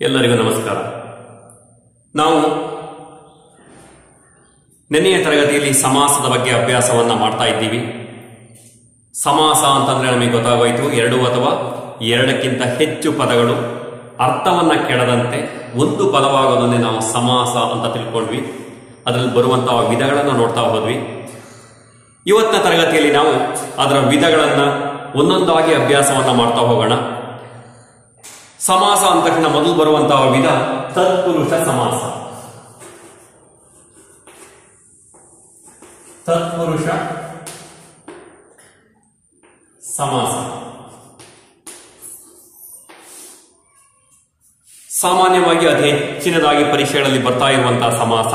ಎಲ್ಲರಿಗೂ ನಮಸ್ಕಾರ. ನಾವು ನೆನ್ನೆಯ ತರಗತಿಯಲ್ಲಿ ಸಮಾಸದ ಬಗ್ಗೆ ಅಭ್ಯಾಸವನ್ನ ಮಾಡ್ತಾ ಇದ್ದೀವಿ. ಸಮಾಸ ಅಂತಂದ್ರೆ ನಮಗೆ ಗೊತ್ತಾಗೋಯ್ತು, ಎರಡು ಅಥವಾ ಎರಡಕ್ಕಿಂತ ಹೆಚ್ಚು ಪದಗಳು ಅರ್ಥವನ್ನ ಕೆಡದಂತೆ ಒಂದು ಪದವಾಗೋದನ್ನೇ ನಾವು ಸಮಾಸ ಅಂತ ತಿಳ್ಕೊಂಡ್ವಿ. ಅದರಲ್ಲಿ ಬರುವಂತಹ ವಿಧಗಳನ್ನು ನೋಡ್ತಾ ಹೋದ್ವಿ. ಇವತ್ತಿನ ತರಗತಿಯಲ್ಲಿ ನಾವು ಅದರ ವಿಧಗಳನ್ನ ಒಂದೊಂದಾಗಿ ಅಭ್ಯಾಸವನ್ನ ಮಾಡ್ತಾ ಹೋಗೋಣ. ಸಮಾಸ ಅಂದ ತಕ್ಷಣ ಮೊದಲು ಬರುವಂತಹ ವಿಧ ತತ್ಪುರುಷ ಸಮಾಸ. ತತ್ಪುರುಷ ಸಮಾಸ ಸಾಮಾನ್ಯವಾಗಿ ಅತಿ ಹೆಚ್ಚಿನದಾಗಿ ಪರೀಕ್ಷೆಗಳಲ್ಲಿ ಬರ್ತಾ ಇರುವಂತಹ ಸಮಾಸ.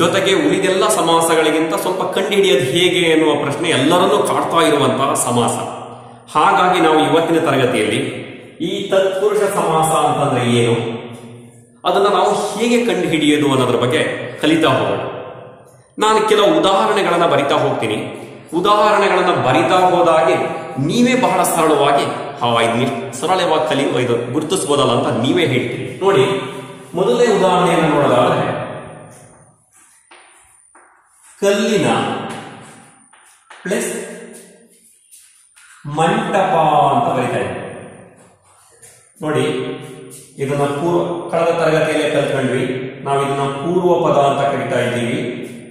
ಜೊತೆಗೆ ಉಳಿದೆಲ್ಲ ಸಮಾಸಗಳಿಗಿಂತ ಸ್ವಲ್ಪ ಕಂಡುಹಿಡಿಯೋದು ಹೇಗೆ ಎನ್ನುವ ಪ್ರಶ್ನೆ ಎಲ್ಲರನ್ನೂ ಕಾಡ್ತಾ ಇರುವಂತಹ ಸಮಾಸ. ಹಾಗಾಗಿ ನಾವು ಇವತ್ತಿನ ತರಗತಿಯಲ್ಲಿ ಈ ತತ್ಪುರುಷ ಸಮಾಸ ಅಂತಂದ್ರೆ ಏನು, ಅದನ್ನು ನಾವು ಹೇಗೆ ಕಂಡು ಹಿಡಿಯೋದು ಅನ್ನೋದ್ರ ಬಗ್ಗೆ ಕಲಿತಾ ಹೋಗೋಣ. ನಾನು ಕೆಲವು ಉದಾಹರಣೆಗಳನ್ನ ಬರಿತಾ ಹೋಗ್ತೀನಿ. ಉದಾಹರಣೆಗಳನ್ನ ಬರಿತಾ ಹೋದಾಗೆ ನೀವೇ ಬಹಳ ಸರಳವಾಗಿ ಇದನ್ನ ಸರಳವಾಗಿ ಇದು ಗುರುತಿಸಬಹುದಲ್ಲ ಅಂತ ನೀವೇ ಹೇಳ್ತೀರಿ. ನೋಡಿ, ಮೊದಲನೇ ಉದಾಹರಣೆಯನ್ನು ನೋಡೋದಾದ್ರೆ ಕಲ್ಲಿನ ಪ್ಲಸ್ ಮಂಟಪ ಅಂತ ಬರಿತಾ ಇದ್ದೀವಿ. ನೋಡಿ, ಇದನ್ನ ಕಳೆದ ತರಗತಿಯಲ್ಲೇ ಕಲ್ತ್ಕೊಂಡ್ವಿ. ನಾವು ಇದನ್ನ ಪೂರ್ವ ಪದ ಅಂತ ಕರಿತಾ ಇದ್ದೀವಿ,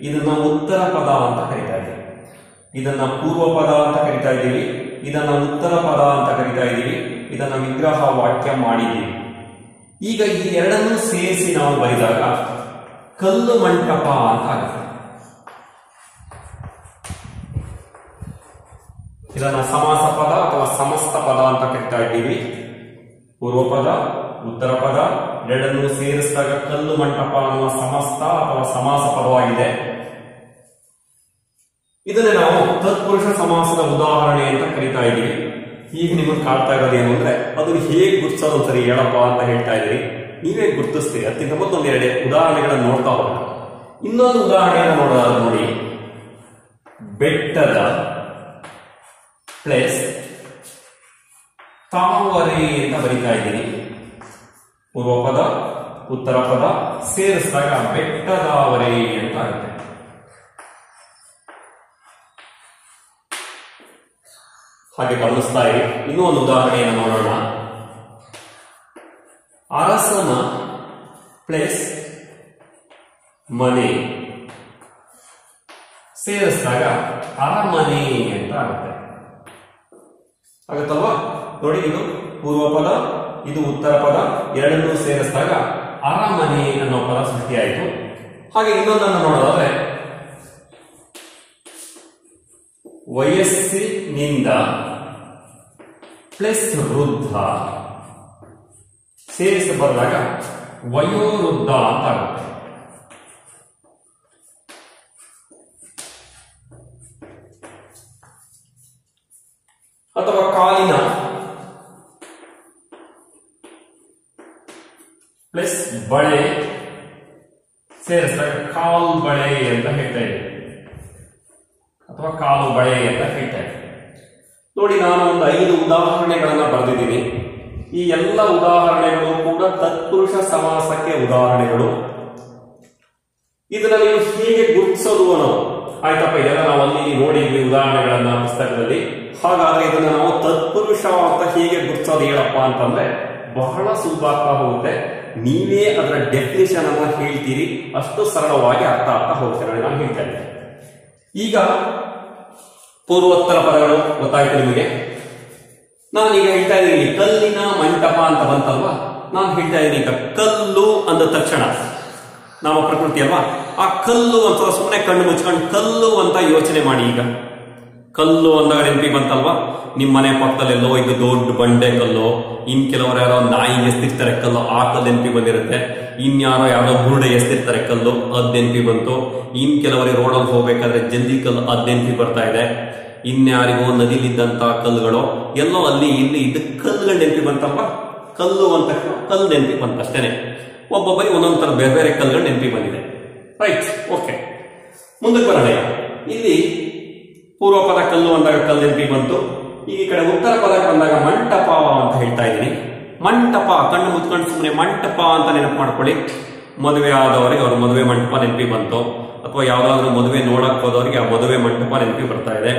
ಇದನ್ನ ಉತ್ತರ ಪದ ಅಂತ ಕರಿತಾ ಇದ್ದೀವಿ. ಇದನ್ನ ಪೂರ್ವ ಪದ ಅಂತ ಕರಿತಾ ಇದ್ದೀವಿ, ಇದನ್ನ ಉತ್ತರ ಪದ ಅಂತ ಕರಿತಾ ಇದ್ದೀವಿ. ಇದನ್ನ ವಿಗ್ರಹ ವಾಕ್ಯ ಮಾಡಿದ್ದೀವಿ. ಈಗ ಈ ಎರಡನ್ನೂ ಸೇರಿಸಿ ನಾವು ಬರೆದಾಗ ಕಲ್ಲು ಮಂಟಪ ಅಂತ ಆಗುತ್ತೆ. ಇದನ್ನ ಸಮಾಸ ಪದ ಅಥವಾ ಸಮಸ್ತ ಪದ ಅಂತ ಕರಿತಾ ಇದ್ದೀವಿ. ಪೂರ್ವ ಪದ, ಉತ್ತರ ಪದ ಎರಡನ್ನೂ ಸೇರಿಸಿದಾಗ ಕಲ್ಲು ಮಂಟಪ ಅನ್ನುವ ಸಮಸ್ತ ಅಥವಾ ಸಮಾಸ ಪದವಾಗಿದೆ. ಇದನ್ನೇ ನಾವು ತತ್ಪುರುಷ ಸಮಾಸದ ಉದಾಹರಣೆ ಅಂತ ಕರಿತಾ ಇದ್ದೀವಿ. ಈಗ ನಿಮಗೆ ಕಾಡ್ತಾ ಇರೋದು ಏನು ಅಂದ್ರೆ, ಅದನ್ನು ಹೇಗೆ ಗುರ್ತಿಸೋದು ಒಂದ್ಸರಿ ಹೇಳಪ್ಪ ಅಂತ ಹೇಳ್ತಾ ಇದ್ದೀರಿ. ನೀವೇ ಗುರ್ತಿಸ್ತೀರಿ. ಅದಕ್ಕಿಂತ ಮತ್ತೊಂದೆರಡು ಉದಾಹರಣೆಗಳನ್ನು ನೋಡ್ತಾ ಹೋಗೋಣ. ಇನ್ನೊಂದು ಉದಾಹರಣೆಯನ್ನು ನೋಡೋದಾದ್ರೆ ನೋಡಿ, ಬೆಟ್ಟದ ಪ್ಲಸ್ ತಾವರೆ ಅಂತ ಬರಿತಾ ಇದ್ದೀನಿ. ಪೂರ್ವ ಪದ, ಉತ್ತರ ಪದ ಸೇರಿಸಿದಾಗ ಬೆಟ್ಟದಾವರೆ ಅಂತ ಆಗುತ್ತೆ. ಹಾಗೆ ಗಮನಿಸ್ತಾ ಇರಿ. ಇನ್ನೂ ಒಂದು ಉದಾಹರಣೆಯನ್ನು ನೋಡೋಣ. ಅರಸನ ಪ್ಲಸ್ ಮನೆ ಸೇರಿಸಿದಾಗ ಅರಮನೆ ಅಂತ ಆಗುತ್ತೆ. ಆಗುತ್ತಲ್ವಾ? ನೋಡಿ, ಇದು ಪೂರ್ವ ಪದ, ಇದು ಉತ್ತರ ಪದ ಎರಡನ್ನೂ ಸೇರಿಸಿದಾಗ ಅರಮನೆ ಅನ್ನೋ ಪದ ಸೃಷ್ಟಿಯಾಯಿತು. ಹಾಗೆ ಇನ್ನೊಂದನ್ನು ನೋಡೋದಾದ್ರೆ ವಯಸ್ಸಿನಿಂದ ಪ್ಲಸ್ ವೃದ್ಧ ಸೇರಿಸಿ ಬರೆದಾಗ ವಯೋವೃದ್ಧ ಅಂತ ಆಗುತ್ತೆ. ಅಥವಾ ಕಾಲಿನ ಪ್ಲಸ್ ಬಳೆ ಸೇರಿಸಿದಾಗ ಕಾಲು ಬಳೆ ಅಂತ ಹೇಳ್ತಾ ಇದ್ದೀವಿ, ಅಥವಾ ಕಾಲು ಬಳೆ ಅಂತ ಹೇಳ್ತಾ ಇದ್ದೀವಿ. ನೋಡಿ, ನಾನು ಒಂದು 5 ಉದಾಹರಣೆಗಳನ್ನ ಬರೆದಿದ್ದೀನಿ. ಈ ಎಲ್ಲ ಉದಾಹರಣೆಗಳು ಕೂಡ ತತ್ಪುರುಷ ಸಮಾಸಕ್ಕೆ ಉದಾಹರಣೆಗಳು. ಇದನ್ನ ನೀವು ಹೇಗೆ ಗುರುತಿಸೋದು ಅನ್ನೋದು ಆಯ್ತಪ್ಪ, ಇದೆಲ್ಲ ನಾವು ಅಲ್ಲಿ ನೋಡಿದ್ವಿ ಉದಾಹರಣೆಗಳನ್ನ ಪುಸ್ತಕದಲ್ಲಿ. ಹಾಗಾದ್ರೆ ಇದನ್ನ ನಾವು ತತ್ಪುರುಷ ಅಂತ ಹೇಗೆ ಗುರುತಿಸೋದು ಹೇಳಪ್ಪ ಅಂತಂದ್ರೆ ಬಹಳ ಸುಲಭ ಆಗ್ತಾ ಹೋಗುತ್ತೆ. ನೀವೇ ಅದರ ಡೆಫಿನಿಷನ್ ಅನ್ನ ಹೇಳ್ತೀರಿ, ಅಷ್ಟು ಸರಳವಾಗಿ ಅರ್ಥ ಆಗ್ತಾ ಹೋಗ್ತಾರೆ. ನಾನು ಹೇಳ್ತಾ ಇದ್ದೇನೆ. ಈಗ ಪೂರ್ವೋತ್ತರ ಪದಗಳು ಗೊತ್ತಾಯ್ತು ನಿಮಗೆ. ನಾನೀಗ ಹೇಳ್ತಾ ಇದ್ದೀನಿ ಕಲ್ಲಿನ ಮಂಟಪ ಅಂತ ಬಂತಲ್ವಾ, ನಾನು ಹೇಳ್ತಾ ಇದ್ದೀನಿ ಈಗ ಕಲ್ಲು ಅಂದ ತಕ್ಷಣ ನಮ್ಮ ಪ್ರಕೃತಿ ಅಲ್ವಾ, ಆ ಕಲ್ಲು ಅಂತ ಸುಮ್ಮನೆ ಕಣ್ಣು ಮುಚ್ಕೊಂಡು ಕಲ್ಲು ಅಂತ ಯೋಚನೆ ಮಾಡಿ. ಈಗ ಕಲ್ಲು ಅಂದಾಗ ನೆನಪಿ ಬಂತಲ್ವಾ, ನಿಮ್ಮ ಮನೆ ಪಕ್ಕದಲ್ಲೆಲ್ಲೋ ಇದು ದೊಡ್ಡ ಬಂಡೆ ಕಲ್ಲು, ಇನ್ ಕೆಲವರು ಯಾರೋ ನಾಯಿ ಎಸ್ತಿರ್ತಾರೆ ಕಲ್ಲು, ಆ ಕಲ್ಲು ನೆನಪಿ ಬಂದಿರುತ್ತೆ. ಇನ್ಯಾರೋ ಯಾರೋ ಬುರುಡೆ ಎಸ್ತಿರ್ತಾರೆ ಕಲ್ಲು, ಅದ್ ನೆನಪಿ ಬಂತು. ಇನ್ ಕೆಲವರಿಗೆ ರೋಡಲ್ಲಿ ಹೋಗ್ಬೇಕಾದ್ರೆ ಜಲ್ದಿ ಕಲ್ಲು ಅದ್ ನೆನಪಿ ಬರ್ತಾ ಇದೆ. ಇನ್ಯಾರಿಗೋ ನದಿಲಿದ್ದಂತ ಕಲ್ಲುಗಳು ಎಲ್ಲೋ ಅಲ್ಲಿ ಇಲ್ಲಿ ಇದ್ದ ಕಲ್ಲುಗಳು ನೆನಪಿ ಬಂತಲ್ವಾ. ಕಲ್ಲು ಅಂತ ಕಲ್ಲು ನೆನಪಿ ಬಂತ ಅಷ್ಟೇನೆ. ಒಬ್ಬೊಬ್ಬರಿಗೆ ಒಂದೊಂದು ತರ ಬೇರೆ ಬೇರೆ ಕಲ್ಲುಗಳು ನೆನಪಿ ಬಂದಿದೆ. ರೈಟ್, ಓಕೆ, ಮುಂದಕ್ಕೆ ಬರೋಣ. ಇಲ್ಲಿ ಪೂರ್ವ ಪದ ಕಲ್ಲು ಅಂದಾಗ ಕಲ್ಲು ನೆನಪಿ ಬಂತು. ಈ ಕಡೆ ಉತ್ತರ ಪದಕ್ಕೆ ಬಂದಾಗ ಮಂಟಪ ಅಂತ ಹೇಳ್ತಾ ಇದ್ದೀನಿ. ಮಂಟಪ, ಕಣ್ಣು ಮುಚ್ಕೊಂಡು ಸುಮ್ಮನೆ ಮಂಟಪ ಅಂತ ನೆನಪು ಮಾಡ್ಕೊಳ್ಳಿ. ಮದುವೆ ಆದವರಿಗೆ ಅವ್ರ ಮದುವೆ ಮಂಟಪ ನೆನಪಿ ಬಂತು, ಅಥವಾ ಯಾವ್ದಾದ್ರು ಮದುವೆ ನೋಡಕ್ ಹೋದವರಿಗೆ ಆ ಮದುವೆ ಮಂಟಪ ನೆನಪಿ ಬರ್ತಾ ಇದೆ,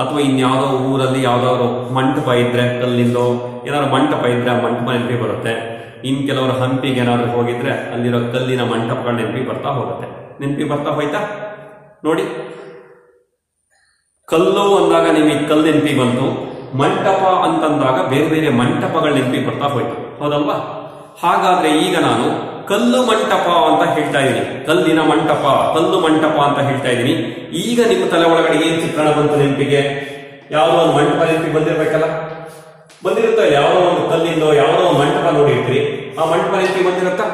ಅಥವಾ ಇನ್ಯಾವುದೋ ಊರಲ್ಲಿ ಯಾವ್ದಾದ್ರು ಮಂಟಪ ಇದ್ರೆ ಕಲ್ಲಿಂದೋ ಏನಾದ್ರು ಮಂಟಪ ಇದ್ರೆ ಆ ಮಂಟಪ ನೆನಪಿ ಬರುತ್ತೆ. ಇನ್ ಕೆಲವರು ಹಂಪಿಗೆ ಏನಾದ್ರು ಹೋಗಿದ್ರೆ ಅಲ್ಲಿರೋ ಕಲ್ಲಿನ ಮಂಟಪಗಳ ನೆನಪಿ ಬರ್ತಾ ಹೋಗುತ್ತೆ. ನೆನಪಿ ಬರ್ತಾ ಹೋಯ್ತಾ ನೋಡಿ. ಕಲ್ಲು ಅಂದಾಗ ನಿಮಗೆ ಕಲ್ಲು ನೆನಪಿ ಬಂತು, ಮಂಟಪ ಅಂತಂದಾಗ ಬೇರೆ ಬೇರೆ ಮಂಟಪಗಳ ನೆನಪಿ ಬರ್ತಾ ಹೋಯ್ತು, ಹೌದಲ್ವಾ? ಹಾಗಾದ್ರೆ ಈಗ ನಾನು ಕಲ್ಲು ಮಂಟಪ ಅಂತ ಹೇಳ್ತಾ ಇದ್ದೀನಿ, ಕಲ್ಲಿನ ಮಂಟಪ, ಕಲ್ಲು ಮಂಟಪ ಅಂತ ಹೇಳ್ತಾ ಇದ್ದೀನಿ. ಈಗ ನಿಮ್ಮ ತಲೆ ಒಳಗಡೆ ಏನ್ ಚಿತ್ರಣ ಬಂತು ನೆನಪಿಗೆ? ಯಾವುದೋ ಒಂದು ಮಂಟಪ ನೆನಪಿ ಬಂದಿರ್ಬೇಕಲ್ಲ, ಬಂದಿರುತ್ತೋ? ಯಾವುದೋ ಒಂದು ಕಲ್ಲಿಂದೋ ಯಾವುದೋ ಒಂದು ಮಂಟಪ ನೋಡಿರ್ತೀರಿ, ಆ ಮಂಟಪ ನೆನಪಿ ಬಂದಿರುತ್ತಾ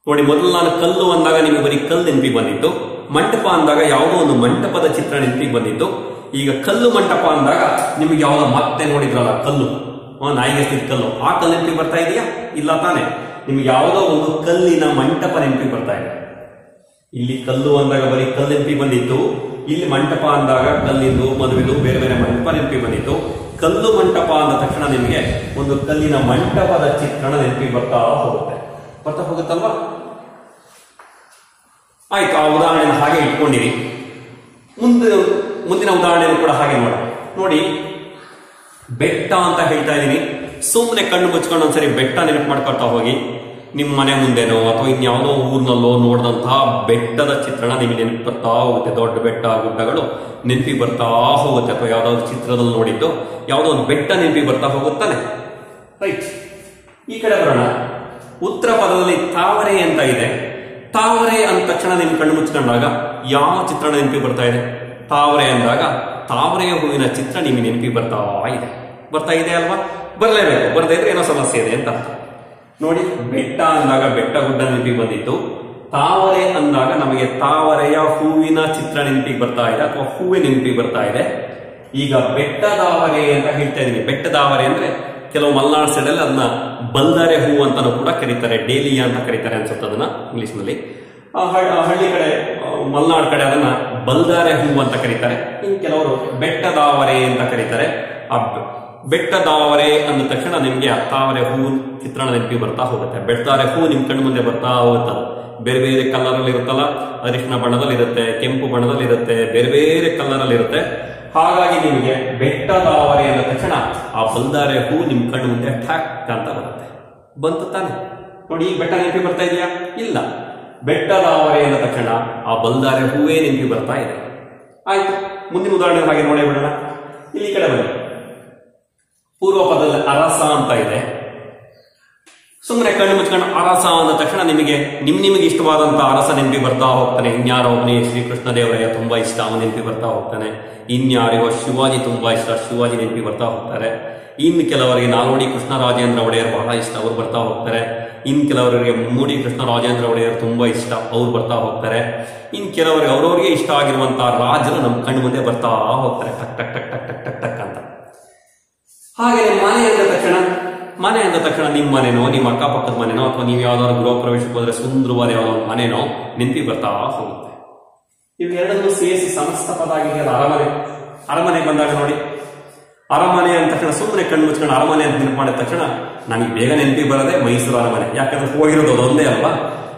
ನೋಡಿ. ಮೊದಲು ನಾನು ಕಲ್ಲು ಅಂದಾಗ ನಿಮಗೆ ಬರೀ ಕಲ್ಲು ನೆನಪಿ ಬಂದಿತ್ತು, ಮಂಟಪ ಅಂದಾಗ ಯಾವುದೋ ಒಂದು ಮಂಟಪದ ಚಿತ್ರ ನೆನಪಿಗೆ ಬಂದಿತ್ತು. ಈಗ ಕಲ್ಲು ಮಂಟಪ ಅಂದಾಗ ನಿಮಗೆ ಯಾವುದೋ ಮತ್ತೆ ನೋಡಿದ್ರಲ್ಲ ಕಲ್ಲು, ನಾಯಿಗೆ ಸ್ಥಿತಿ ಕಲ್ಲು, ಆ ಕಲ್ಲು ನೆನಪಿ ಬರ್ತಾ ಇದೆಯಾ? ಇಲ್ಲ ತಾನೆ. ನಿಮ್ಗೆ ಯಾವುದೋ ಒಂದು ಕಲ್ಲಿನ ಮಂಟಪ ನೆನಪಿ ಬರ್ತಾ ಇದೆ. ಇಲ್ಲಿ ಕಲ್ಲು ಅಂದಾಗ ಬರೀ ಕಲ್ಲು ನೆನಪಿ ಬಂದಿತ್ತು, ಇಲ್ಲಿ ಮಂಟಪ ಅಂದಾಗ ಕಲ್ಲಿಂದು ಮದುವೆದು ಬೇರೆ ಬೇರೆ ಮಂಟಪ ನೆನಪಿ ಬಂದಿತ್ತು. ಕಲ್ಲು ಮಂಟಪ ಅಂದ ತಕ್ಷಣ ನಿಮಗೆ ಒಂದು ಕಲ್ಲಿನ ಮಂಟಪದ ಚಿತ್ರಣ ನೆನಪಿ ಬರ್ತಾ ಹೋಗುತ್ತಲ್ವಾ? ಆಯ್ತು, ಆ ಉದಾಹರಣೆನ ಹಾಗೆ ಇಟ್ಕೊಂಡಿರಿ. ಮುಂದಿನ ಉದಾಹರಣೆಯನ್ನು ಕೂಡ ಹಾಗೆ ನೋಡಿ. ಬೆಟ್ಟ ಅಂತ ಹೇಳ್ತಾ ಇದ್ದೀನಿ, ಸುಮ್ಮನೆ ಕಣ್ಣು ಮುಚ್ಕೊಂಡು ಒಂದ್ಸರಿ ಬೆಟ್ಟ ನೆನಪು ಮಾಡ್ಕೊಳ್ತಾ ಹೋಗಿ. ನಿಮ್ಮ ಮನೆ ಮುಂದೆನೋ ಅಥವಾ ಇನ್ಯಾವುದೋ ಊರಿನಲ್ಲೋ ನೋಡಿದಂತಹ ಬೆಟ್ಟದ ಚಿತ್ರಣ ನಿಮಗೆ ನೆನಪು ಬರ್ತಾ ಹೋಗುತ್ತೆ. ದೊಡ್ಡ ಬೆಟ್ಟ ಗುಡ್ಡಗಳು ನೆನಪಿ ಬರ್ತಾ ಹೋಗುತ್ತೆ, ಅಥವಾ ಯಾವ್ದಾದ್ರು ಚಿತ್ರದಲ್ಲಿ ನೋಡಿದ್ದು ಯಾವುದೋ ಒಂದು ಬೆಟ್ಟ ನೆನಪಿ ಬರ್ತಾ ಹೋಗುತ್ತಾನೆ. ರೈಟ್, ಈ ಕಡೆ ಬರೋಣ. ಉತ್ತರ ಪದದಲ್ಲಿ ತಾವರೆ ಅಂತ ಇದೆ. ತಾವರೆ ಅಂದ ತಕ್ಷಣ ನಿಮ್ ಕಣ್ಣು ಮುಚ್ಕೊಂಡಾಗ ಯಾವ ಚಿತ್ರಣ ನೆನಪಿ ಬರ್ತಾ ಇದೆ? ತಾವರೆ ಅಂದಾಗ ತಾವರೆಯ ಹೂವಿನ ಚಿತ್ರ ನಿಮಗೆ ನೆನಪಿ ಬರ್ತಾ ಇದೆ ಅಲ್ವಾ? ಬರಲೇಬೇಕು, ಬರದೇ ಇದ್ರೆ ಏನೋ ಸಮಸ್ಯೆ ಇದೆ ಅಂತ ನೋಡಿ. ಬೆಟ್ಟ ಅಂದಾಗ ಬೆಟ್ಟ ಗುಡ್ಡ ನೆನಪಿಗೆ ಬಂದಿತ್ತು. ತಾವರೆ ಅಂದಾಗ ನಮಗೆ ತಾವರೆಯ ಹೂವಿನ ಚಿತ್ರ ನೆನಪಿಗೆ ಬರ್ತಾ ಇದೆ, ಅಥವಾ ಹೂವಿನ ನೆನಪಿಗೆ ಬರ್ತಾ ಇದೆ. ಈಗ ಬೆಟ್ಟದಾವರೆ ಅಂತ ಹೇಳ್ತಾ ಇದೀನಿ. ಬೆಟ್ಟದಾವರೆ ಅಂದ್ರೆ ಕೆಲವು ಮಲೆನಾಡು ಸೈಡ್ ಅಲ್ಲಿ ಅದನ್ನ ಬಲ್ದಾರೆ ಹೂ ಅಂತಾನು ಕೂಡ ಕರೀತಾರೆ, ಡೇಲಿಯಾ ಅಂತ ಕರೀತಾರೆ ಅನ್ಸುತ್ತೆ ಅದನ್ನ ಇಂಗ್ಲಿಷ್ ನಲ್ಲಿ. ಹಳ್ಳಿ ಕಡೆ ಮಲೆನಾಡು ಕಡೆ ಅದನ್ನ ಬಲ್ದಾರೆ ಹೂ ಅಂತ ಕರೀತಾರೆ. ಇನ್ ಕೆಲವರು ಬೆಟ್ಟದಾವರೆ ಅಂತ ಕರೀತಾರೆ. ಆ ಬೆಟ್ಟದಾವರೆ ಅಂದ ತಕ್ಷಣ ನಿಮ್ಗೆ ಆ ತಾವರೆ ಹೂ ಚಿತ್ರಣ ನೆನಪಿ ಬರ್ತಾ ಹೋಗುತ್ತೆ. ಬೆಟ್ಟದಾವರೆ ಹೂ ನಿಮ್ ಕಣ್ಣು ಮುಂದೆ ಬರ್ತಾ ಹೋಗುತ್ತೆ. ಬೇರೆ ಬೇರೆ ಕಲರ್ ಅಲ್ಲಿ ಇರುತ್ತಲ್ಲ, ಅರಿಶಿನ ಬಣ್ಣದಲ್ಲಿ ಇರುತ್ತೆ, ಕೆಂಪು ಬಣ್ಣದಲ್ಲಿ ಇರುತ್ತೆ, ಬೇರೆ ಬೇರೆ ಕಲರ್ ಅಲ್ಲಿ ಇರುತ್ತೆ. ಹಾಗಾಗಿ ನಿಮಗೆ ಬೆಟ್ಟದಾವರೆ ಅಂದ ತಕ್ಷಣ ಆ ಬಲ್ದಾರೆ ಹೂ ನಿಮ್ ಕಣ್ಣು ಮುಂದೆ ಠಾಕ್ ಅಂತ ಬರುತ್ತೆ. ಬಂತು ತಾನೆ ನೋಡಿ. ಈ ಬೆಟ್ಟ ನೆನಪಿ ಬರ್ತಾ ಇದೆಯಾ? ಇಲ್ಲ. ಬೆಟ್ಟದಾವರೆ ಅಂದ ತಕ್ಷಣ ಆ ಬಲ್ದಾರೆ ಹೂವೇ ನೆನಪಿ ಬರ್ತಾ ಇದೆ. ಆಯ್ತು, ಮುಂದಿನ ಉದಾಹರಣೆ ಹಾಗೆ ನೋಡೇ ಬಿಡೋಣ. ಇಲ್ಲಿ ಕಡೆ ಬನ್ನಿ. ಪೂರ್ವ ಪದದಲ್ಲಿ ಅರಸ ಅಂತ ಇದೆ. ಸುಮ್ಮನೆ ಕಣ್ಣು ಮುಚ್ಕೊಂಡು ಅರಸ ಅಂದ ತಕ್ಷಣ ನಿಮಗೆ ನಿಮಗೆ ಇಷ್ಟವಾದಂತಹ ಅರಸ ನೆನಪಿ ಬರ್ತಾ ಹೋಗ್ತಾನೆ. ಇನ್ಯಾರೋ ಅವನಿಗೆ ಶ್ರೀಕೃಷ್ಣ ದೇವರಾಯ ತುಂಬಾ ಇಷ್ಟ, ಅವನ ನೆನಪಿ ಬರ್ತಾ ಹೋಗ್ತಾನೆ. ಇನ್ಯಾರಿಗೋ ಶಿವಾಜಿ ತುಂಬಾ ಇಷ್ಟ, ಶಿವಾಜಿ ನೆನಪಿ ಬರ್ತಾ ಹೋಗ್ತಾರೆ. ಇನ್ನು ಕೆಲವರಿಗೆ ನಾಲ್ವಡಿ ಕೃಷ್ಣರಾಜೇಂದ್ರ ಒಡೆಯರ್ ಬಹಳ ಇಷ್ಟ, ಅವ್ರು ಬರ್ತಾ ಹೋಗ್ತಾರೆ. ಇನ್ ಕೆಲವರಿಗೆ ಮುಮ್ಮಡಿ ಕೃಷ್ಣರಾಜೇಂದ್ರ ಒಡೆಯರ್ ತುಂಬಾ ಇಷ್ಟ, ಅವ್ರು ಬರ್ತಾ ಹೋಗ್ತಾರೆ. ಇನ್ ಕೆಲವರಿಗೆ ಅವ್ರವ್ರಿಗೆ ಇಷ್ಟ ಆಗಿರುವಂತಹ ರಾಜರು ನಮ್ಮ ಕಣ್ಣು ಮುಂದೆ ಬರ್ತಾ ಹೋಗ್ತಾರೆ, ಟಕ್ ಟಕ್ ಟಕ್ ಟಕ್ ಟಕ್ ಟಕ್ ಟಕ್ ಅಂತ. ಹಾಗೆ ಮನೆ ಅಂದ ತಕ್ಷಣ ನಿಮ್ಮ ಮನೆನೋ, ನಿಮ್ಮ ಅಕ್ಕಪಕ್ಕದ ಮನೆನೋ, ಅಥವಾ ನೀವು ಯಾವ್ದಾದ್ರು ಗೃಹ ಪ್ರವೇಶಕ್ಕೆ ಹೋದ್ರೆ ಸುಂದರವಾದ ಯಾವ್ದೋ ಮನೆನೋ ನೆನಪಿ ಬರ್ತಾ ಹೋಗುತ್ತೆ. ಇವೆರಡನ್ನು ಸೇರಿಸಿ ಸಮಸ್ತ ಪದ ಆಗಿದೆ ಅರಮನೆ ಬಂದಾಗ ನೋಡಿ. ಅರಮನೆ ಅಂದ ತಕ್ಷಣ ಸುಮ್ಮನೆ ಕಣ್ಣು ಮುಚ್ಕೊಂಡು ಅರಮನೆ ಅಂತ ನೆನಪು ಮಾಡಿದ ತಕ್ಷಣ ನಮಗೆ ಬೇಗ ನೆನಪಿ ಬರದೆ ಮೈಸೂರು ಅರಮನೆ, ಯಾಕಂದ್ರೆ ಹೋಗಿರೋದು ಅದೊಂದೇ ಅಲ್ವಾ.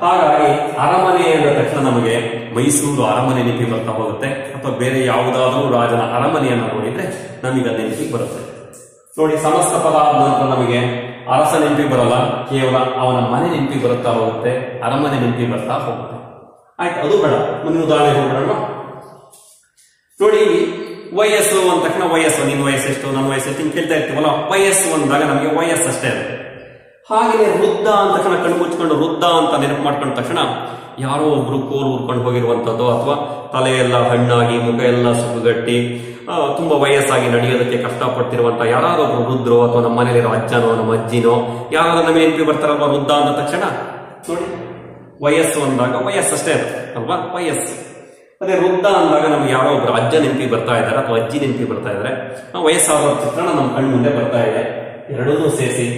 ಹಾಗಾಗಿ ಅರಮನೆ ಅಂದ ತಕ್ಷಣ ನಮಗೆ ಮೈಸೂರು ಅರಮನೆ ನೆನಪಿ ಬರ್ತಾ ಹೋಗುತ್ತೆ. ಅಥವಾ ಬೇರೆ ಯಾವುದಾದ್ರೂ ರಾಜನ ಅರಮನೆಯನ್ನು ನೋಡಿದ್ರೆ ನಮಗೆ ಅದು ನೆನಪಿ ಬರುತ್ತೆ ನೋಡಿ. ಸಮಸ್ತ ಪದ ಆದ ನಂತರ ನಮಗೆ ಅರಸ ನೆನಪಿ ಬರಲ್ಲ, ಕೇವಲ ಅವನ ಮನೆ ನೆನಪಿ ಬರುತ್ತಾ ಹೋಗುತ್ತೆ, ಅರಮನೆ ನೆನಪಿ ಬರ್ತಾ ಹೋಗುತ್ತೆ. ಆಯ್ತು, ಅದು ಬೇಡ. ಮುಂದಿನ ಉದಾಹರಣೆ ಹೋಗ್ಬಿಡೋಣ ನೋಡಿ. ವಯಸ್ಸು ಅಂದ ತಕ್ಷಣ ವಯಸ್ಸು, ನಿನ್ನ ವಯಸ್ಸೆಷ್ಟು, ನನ್ನ ವಯಸ್ಸೆಷ್ಟು ಹಿಂಗೆ ಕೇಳ್ತಾ ಇರ್ತೀವಲ್ಲ. ವಯಸ್ಸು ಅಂದಾಗ ನಮಗೆ ವಯಸ್ಸು ಅಷ್ಟೇ ಅದು. ಹಾಗೆಯೇ ವೃದ್ಧ ಅಂದ ತಕ್ಷಣ ಕಣ್ಣು ಮುಚ್ಕೊಂಡು ವೃದ್ಧ ಅಂತ ನೆನಪು ಮಾಡ್ಕೊಂಡ ತಕ್ಷಣ ಯಾರೋ ಒಬ್ರು ಕೋಲು ಉರ್ಕೊಂಡು ಹೋಗಿರುವಂತದ್ದು, ಅಥವಾ ತಲೆ ಎಲ್ಲ ಹಣ್ಣಾಗಿ ಮುಖ ಎಲ್ಲ ಸುಡುಗಟ್ಟಿ ತುಂಬಾ ವಯಸ್ಸಾಗಿ ನಡೆಯೋದಕ್ಕೆ ಕಷ್ಟಪಡ್ತಿರುವಂತ ಯಾರಾದೊಬ್ರು ವೃದ್ಧರು, ಅಥವಾ ನಮ್ಮ ಮನೇಲಿರೋ ಅಜ್ಜನೋ ನಮ್ಮ ಅಜ್ಜಿನೋ ಯಾರಾದ್ರೂ ನಮಗೆ ನೆನಪಿ ಬರ್ತಾರಲ್ವಾ ವೃದ್ಧ ಅಂದ ತಕ್ಷಣ ನೋಡಿ. ವಯಸ್ಸು ಅಂದಾಗ ವಯಸ್ಸಷ್ಟೇ ಅಲ್ವಾ ವಯಸ್ಸು. ಅದೇ ವೃದ್ಧ ಅಂದಾಗ ನಮ್ಗೆ ಯಾರೋ ಒಬ್ರು ಅಜ್ಜ ನೆನಪಿ ಬರ್ತಾ ಇದ್ದಾರೆ, ಅಥವಾ ಅಜ್ಜಿ ನೆನಪಿ ಬರ್ತಾ ಇದ್ದಾರೆ, ವಯಸ್ಸಾದ ಚಿತ್ರಣ ನಮ್ಮ ಕಣ್ಣು ಮುಂದೆ ಬರ್ತಾ ಇದೆ. ಎರಡನ್ನೂ ಸೇರಿಸಿ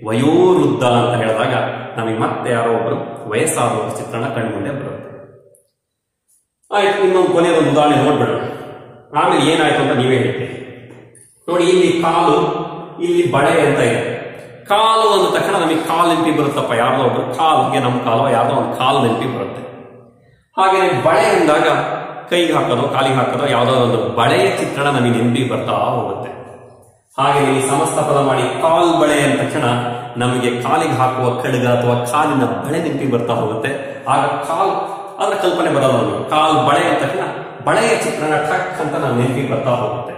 ವಯೋವೃದ್ಧ ಅಂತ ಹೇಳಿದಾಗ ನಮಗೆ ಮತ್ತೆ ಯಾರೋ ಒಬ್ರು ವಯಸ್ಸಾದ ಚಿತ್ರಣ ಕಣ್ಣು ಮುಂದೆ ಬರುತ್ತೆ. ಆಯ್ತು, ಇನ್ನೊಂದು ಕೊನೆಯದೊಂದು ಉದಾಹರಣೆ ನೋಡ್ಬಿಡೋಣ, ಆಮೇಲೆ ಏನಾಯ್ತು ಅಂತ ನೀವೇ ಹೇಳ್ತೀರಿ ನೋಡಿ. ಇಲ್ಲಿ ಕಾಲು, ಇಲ್ಲಿ ಬಳೆ ಅಂತ ಇದೆ. ಕಾಲು ಅಂದ ತಕ್ಷಣ ನಮಗೆ ಕಾಲು ನೆನಪಿಗೆ ಬರುತ್ತಪ್ಪ, ಯಾರ್ದೋ ಒಬ್ರು ಕಾಲ್ಗೆ ನಮ್ಮ ಕಾಲು ಯಾರ್ದೋ ಒಂದು ಕಾಲು ನೆನಪಿಗೆ ಬರುತ್ತೆ. ಹಾಗೆಯೇ ಬಳೆ ಅಂದಾಗ ಕೈಗೆ ಹಾಕೋದು ಕಾಲಿಗೆ ಹಾಕೋದು ಯಾವುದೋ ಒಂದು ಬಳೆಯ ಚಿತ್ರಣ ನಮಗೆ ನೆನಪಿಗೆ ಬರ್ತಾ ಹೋಗುತ್ತೆ. ಹಾಗೆ ನೀವು ಸಮಸ್ತ ಪದ ಮಾಡಿ ಕಾಲ್ ಬಳೆ ಅಂದ ತಕ್ಷಣ ನಮಗೆ ಕಾಲಿಗೆ ಹಾಕುವ ಖಡ್ಗ ಅಥವಾ ಕಾಲಿನ ಬಳೆ ನೆನಪಿಗೆ ಬರ್ತಾ ಹೋಗುತ್ತೆ. ಆಗ ಕಾಲ್ ಅದರ ಕಲ್ಪನೆ ಬರೋದು. ಕಾಲ್ ಬಳೆ ಅಂದ ತಕ್ಷಣ ಬಳೆಯ ಚಿತ್ರಣ ಟಕ್ ಅಂತ ನಾವು ನೆನಪಿಗೆ ಬರ್ತಾ ಹೋಗುತ್ತೆ.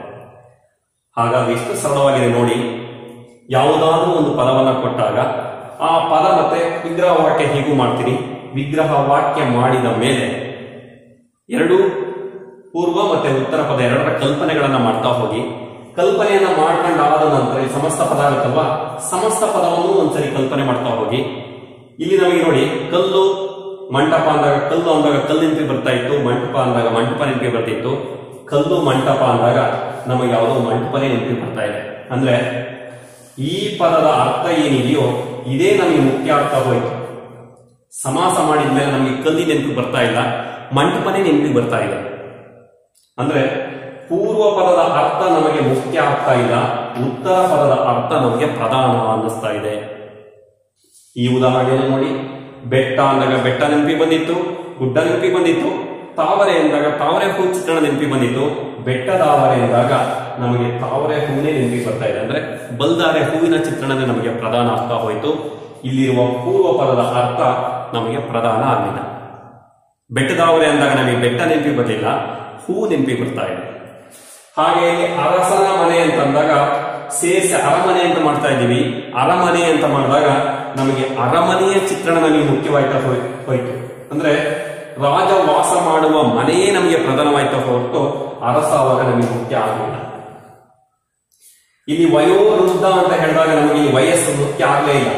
ಹಾಗಾಗಿ ಎಷ್ಟು ಸರಳವಾಗಿದೆ ನೋಡಿ. ಯಾವುದಾದ್ರೂ ಒಂದು ಪದವನ್ನ ಕೊಟ್ಟಾಗ ಆ ಪದ ಮತ್ತೆ ವಿಗ್ರಹ ವಾಕ್ಯ ಹೀಗೂ ಮಾಡ್ತೀನಿ. ವಿಗ್ರಹ ವಾಕ್ಯ ಮಾಡಿದ ಮೇಲೆ ಎರಡು ಪೂರ್ವ ಮತ್ತೆ ಉತ್ತರ ಪದ ಎರಡರ ಕಲ್ಪನೆಗಳನ್ನ ಮಾಡ್ತಾ ಹೋಗಿ, ಕಲ್ಪನೆಯನ್ನ ಮಾಡ್ಕೊಂಡಾದ ನಂತರ ಈ ಸಮಸ್ತ ಪದ ಆಗುತ್ತಲ್ವಾ, ಸಮಸ್ತ ಪದವನ್ನು ಒಂದ್ಸರಿ ಕಲ್ಪನೆ ಮಾಡ್ತಾ ಹೋಗಿ. ಇಲ್ಲಿ ನಮಗೆ ನೋಡಿ, ಕಲ್ಲು ಮಂಟಪ ಅಂದಾಗ ಕಲ್ಲು ಅಂದಾಗ ಕಲ್ಲು ನೆನಪಿಗೆ ಬರ್ತಾ ಇತ್ತು, ಮಂಟಪ ಅಂದಾಗ ಮಂಟಪ ನೆನಪಿಗೆ ಬರ್ತಿತ್ತು. ಕಲ್ಲು ಮಂಟಪ ಅಂದಾಗ ನಮಗೆ ಯಾವುದೋ ಮಂಟಪನೇ ನೆನಪಿಗೆ ಬರ್ತಾ ಇದೆ. ಅಂದ್ರೆ ಈ ಪದದ ಅರ್ಥ ಏನಿದೆಯೋ ಇದೇ ನಮಗೆ ಮುಖ್ಯ ಆಗ್ತಾ ಹೋಯ್ತು. ಸಮಾಸ ಮಾಡಿದ್ಮೇಲೆ ನಮಗೆ ಕಲ್ಲಿ ನೆನಪಿಗೆ ಬರ್ತಾ ಇಲ್ಲ, ಮಂಟಪನೇ ನೆನಪಿಗೆ ಬರ್ತಾ ಇಲ್ಲ. ಅಂದ್ರೆ ಪೂರ್ವ ಪದದ ಅರ್ಥ ನಮಗೆ ಮುಖ್ಯ ಆಗ್ತಾ ಇಲ್ಲ, ಉತ್ತರ ಪದದ ಅರ್ಥ ನಮಗೆ ಪ್ರಧಾನ ಅನ್ನಿಸ್ತಾ ಇದೆ. ಈ ಉದಾಹರಣೆಯನ್ನು ನೋಡಿ. ಬೆಟ್ಟ ಅಂದಾಗ ಬೆಟ್ಟ ನೆನಪಿಗೆ ಬಂದಿತ್ತು, ಗುಡ್ಡ ನೆನಪಿಗೆ ಬಂದಿತ್ತು. ತಾವರೆ ಎಂದಾಗ ತಾವರೆ ಹೂ ಚಿತ್ರಣ ನೆನಪಿಗೆ ಬಂದಿತ್ತು. ಬೆಟ್ಟದಾವರೆ ಎಂದಾಗ ನಮಗೆ ತಾವರೆ ಹೂವಿನೇ ನೆನಪಿಗೆ ಬರ್ತಾ ಇದೆ. ಅಂದ್ರೆ ಬಲ್ದಾರೆ ಹೂವಿನ ಚಿತ್ರಣನೇ ನಮಗೆ ಪ್ರಧಾನ ಆಗ್ತಾ ಹೋಯಿತು. ಇಲ್ಲಿರುವ ಪೂರ್ವ ಪದದ ಅರ್ಥ ನಮಗೆ ಪ್ರಧಾನ ಆಗಲಿಲ್ಲ. ಬೆಟ್ಟದಾವರೆ ಅಂದಾಗ ನಮಗೆ ಬೆಟ್ಟ ನೆನಪಿಗೆ ಬರಲಿಲ್ಲ, ಹೂ ನೆನಪಿಗೆ ಬರ್ತಾ ಇದೆ. ಹಾಗೆ ಅರಸನ ಮನೆ ಅಂತಂದಾಗ ಸೇರಿಸಿ ಅರಮನೆ ಅಂತ ಮಾಡ್ತಾ ಇದ್ದೀವಿ. ಅರಮನೆ ಅಂತ ಮಾಡಿದಾಗ ನಮಗೆ ಅರಮನೆಯ ಚಿತ್ರಣ ನಮಗೆ ಮುಖ್ಯವಾಯ್ತಾ ಹೋಯ್ತು. ಅಂದ್ರೆ ರಾಜ ವಾಸ ಮಾಡುವ ಮನೆಯೇ ನಮಗೆ ಪ್ರಧಾನವಾಯ್ತಾ ಹೊರತು ಅರಸ ಆವಾಗ ನಮಗೆ ಮುಖ್ಯ ಆಗಲಿಲ್ಲ. ಇಲ್ಲಿ ವಯೋವೃದ್ಧ ಅಂತ ಹೇಳಿದಾಗ ನಮಗೆ ಈ ವಯಸ್ಸು ಮುಖ್ಯ ಆಗಲೇ ಇಲ್ಲ.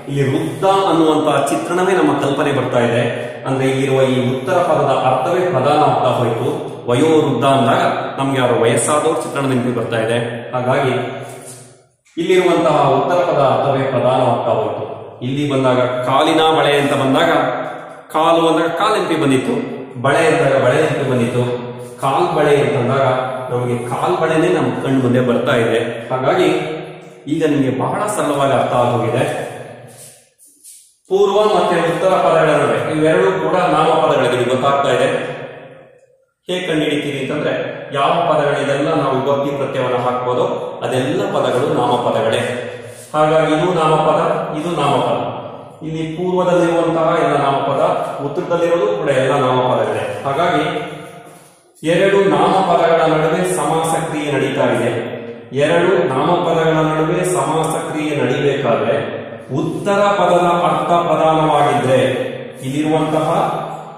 ಇಲ್ಲಿ ವೃದ್ಧ ಅನ್ನುವಂತಹ ಚಿತ್ರಣವೇ ನಮ್ಮ ಕಲ್ಪನೆ ಬರ್ತಾ ಇದೆ. ಅಂದ್ರೆ ಇಲ್ಲಿರುವ ಈ ಉತ್ತರ ಪದದ ಅರ್ಥವೇ ಪ್ರಧಾನ ಆಗ್ತಾ ಹೋಯ್ತು. ವಯೋವೃದ್ಧ ಅಂದಾಗ ನಮ್ಗೆ ಯಾರು ವಯಸ್ಸಾದವ್ರ ಚಿತ್ರಣ ನೆನಪಿಗೆ ಬರ್ತಾ ಇದೆ. ಹಾಗಾಗಿ ಇಲ್ಲಿರುವಂತಹ ಉತ್ತರ ಪದ ಅರ್ಥವೇ ಪ್ರಧಾನವಾಗ್ತಾ ಹೋಯ್ತು. ಇಲ್ಲಿ ಬಂದಾಗ ಕಾಲಿನ ಬಳೆ ಅಂತ ಬಂದಾಗ ಕಾಲು ಅಂದಾಗ ಕಾಲು ನೆನಪಿಗೆ ಬಂದಿತ್ತು, ಬಳೆ ಅಂದಾಗ ಬಳೆ ನೆನಪಿಗೆ ಬಂದಿತ್ತು. ಕಾಲ್ ಬಳೆ ಅಂತಂದಾಗ ನಮಗೆ ಕಾಲ್ ಬಳೆನೇ ನಮ್ಮ ಕಣ್ಣು ಮುಂದೆ ಬರ್ತಾ ಇದೆ. ಹಾಗಾಗಿ ಈಗ ನಿಮಗೆ ಬಹಳ ಸರಳವಾಗಿ ಅರ್ಥ ಆಗೋಗಿದೆ. ಪೂರ್ವ ಮತ್ತೆ ಉತ್ತರ ಪದಗಳ ನಡುವೆ ಇವೆರಡೂ ಕೂಡ ನಾಮಪದಗಳಿಗೆ ಗೊತ್ತಾಗ್ತಾ ಇದೆ. ಹೇಗೆ ಕಂಡುಹಿಡಿತೀರಿ ಅಂತಂದ್ರೆ, ಯಾವ ಪದಗಳಿಗೆಲ್ಲ ನಾವು ವಿಭಕ್ತಿ ಪ್ರತ್ಯಯವನ್ನು ಹಾಕ್ಬೋದು ಅದೆಲ್ಲ ಪದಗಳು ನಾಮಪದಗಳೇ. ಹಾಗಾಗಿ ಇದು ನಾಮಪದ, ಇದು ನಾಮಪದ. ಇಲ್ಲಿ ಪೂರ್ವದಲ್ಲಿರುವಂತಹ ಎಲ್ಲ ನಾಮಪದ, ಉತ್ತರದಲ್ಲಿರೋದು ಕೂಡ ಎಲ್ಲ ನಾಮಪದಗಳೇ. ಹಾಗಾಗಿ ಎರಡು ನಾಮಪದಗಳ ನಡುವೆ ಸಮಾಸ ಕ್ರಿಯೆ ನಡೀತಾ ಇದೆ. ಎರಡು ನಾಮಪದಗಳ ನಡುವೆ ಸಮಾಸ ಕ್ರಿಯೆ ನಡೀಬೇಕಾದ್ರೆ ಉತ್ತರ ಪದದ ಅರ್ಥ ಪ್ರಧಾನವಾಗಿದ್ರೆ, ಇಲ್ಲಿರುವಂತಹ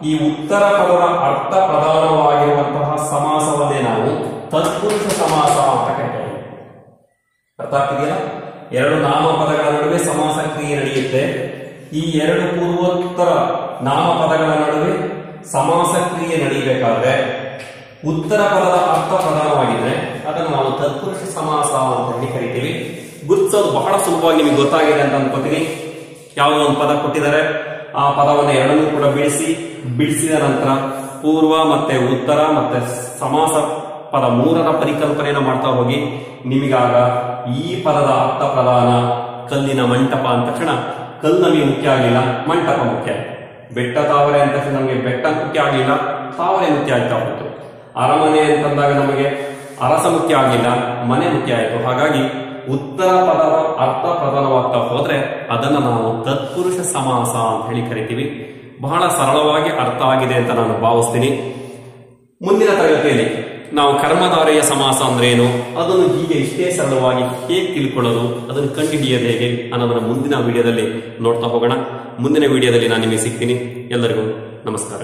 ಈ ಉತ್ತರ ಪದದ ಅರ್ಥ ಪ್ರಧಾನವಾಗಿರುವಂತಹ ಸಮಾಸವನ್ನೇ ನಾವು ತತ್ಪುರುಷ ಸಮಾಸ ಅಂತ ಕರೀತೇವೆ. ಅರ್ಥ ಆಗ್ತಿದೆಯಲ್ಲ? ಎರಡು ನಾಮಪದಗಳ ನಡುವೆ ಸಮಾಸ ಕ್ರಿಯೆ ನಡೆಯುತ್ತೆ. ಈ ಎರಡು ಪೂರ್ವೋತ್ತರ ನಾಮಪದಗಳ ನಡುವೆ ಸಮಾಸ ಕ್ರಿಯೆ ನಡೆಯಬೇಕಾದ್ರೆ ಉತ್ತರ ಪದದ ಅರ್ಥ ಪ್ರಧಾನವಾಗಿದ್ರೆ ಅದನ್ನು ನಾವು ತತ್ಪುರುಷ ಸಮಾಸ ಅಂತ ಹೇಳಿ ಕರಿತೀವಿ. ಗುರುತಿಸೋದು ಬಹಳ ಸುಲಭವಾಗಿ ನಿಮಗೆ ಗೊತ್ತಾಗಿದೆ ಅಂತ ಅನ್ಕೋತೀನಿ. ಯಾವುದೋ ಒಂದು ಪದ ಕೊಟ್ಟಿದ್ದಾರೆ, ಆ ಪದವನ್ನು ಎರಡನ್ನೂ ಕೂಡ ಬಿಡಿಸಿದ ನಂತರ ಪೂರ್ವ ಮತ್ತೆ ಉತ್ತರ ಮತ್ತೆ ಸಮಾಸ ಪದ ಮೂರರ ಪರಿಕಲ್ಪನೆಯನ್ನು ಮಾಡ್ತಾ ಹೋಗಿ ನಿಮಗಾಗ ಈ ಪದದ ಅರ್ಥ ಪ್ರಧಾನ. ಕಲ್ಲಿನ ಮಂಟಪ ಅಂದ ತಕ್ಷಣ ಕಲ್ಲು ನಮಗೆ ಮುಖ್ಯ ಆಗಲಿಲ್ಲ, ಮಂಟಪ ಮುಖ್ಯ ಆಯ್ತು. ಬೆಟ್ಟ ತಾವರೆ ಅಂತ ತಕ್ಷಣ ನಮಗೆ ಬೆಟ್ಟ ಮುಖ್ಯ ಆಗಲಿಲ್ಲ, ತಾವರೆ ಮುಖ್ಯ ಆಯ್ತಾ ಹೋಯ್ತು. ಅರಮನೆ ಅಂತಂದಾಗ ನಮಗೆ ಅರಸ ಮುಖ್ಯ ಆಗಲಿಲ್ಲ, ಮನೆ ಮುಖ್ಯ ಆಯಿತು. ಹಾಗಾಗಿ ಉತ್ತರ ಪದದ ಅರ್ಥ ಪ್ರಧಾನವಾಗ್ತಾ ಹೋದ್ರೆ ಅದನ್ನು ನಾವು ತತ್ಪುರುಷ ಸಮಾಸ ಅಂತ ಹೇಳಿ ಕರಿತೀವಿ. ಬಹಳ ಸರಳವಾಗಿ ಅರ್ಥ ಆಗಿದೆ ಅಂತ ನಾನು ಭಾವಿಸ್ತೀನಿ. ಮುಂದಿನ ತರಗತಿಯಲ್ಲಿ ನಾವು ಕರ್ಮಧಾರೆಯ ಸಮಾಸ ಅಂದ್ರೆ ಏನು, ಅದನ್ನು ಹೀಗೆ ಇಷ್ಟೇ ಸರಳವಾಗಿ ಹೇಗೆ ತಿಳ್ಕೊಳ್ಳೋದು, ಅದನ್ನು ಕಂಡುಹಿಡಿಯೋದು ಹೇಗೆ ಅನ್ನೋದನ್ನ ಮುಂದಿನ ವಿಡಿಯೋದಲ್ಲಿ ನೋಡ್ತಾ ಹೋಗೋಣ. ಮುಂದಿನ ವಿಡಿಯೋದಲ್ಲಿ ನಾನು ನಿಮಗೆ ಸಿಗ್ತೀನಿ. ಎಲ್ಲರಿಗೂ ನಮಸ್ಕಾರ.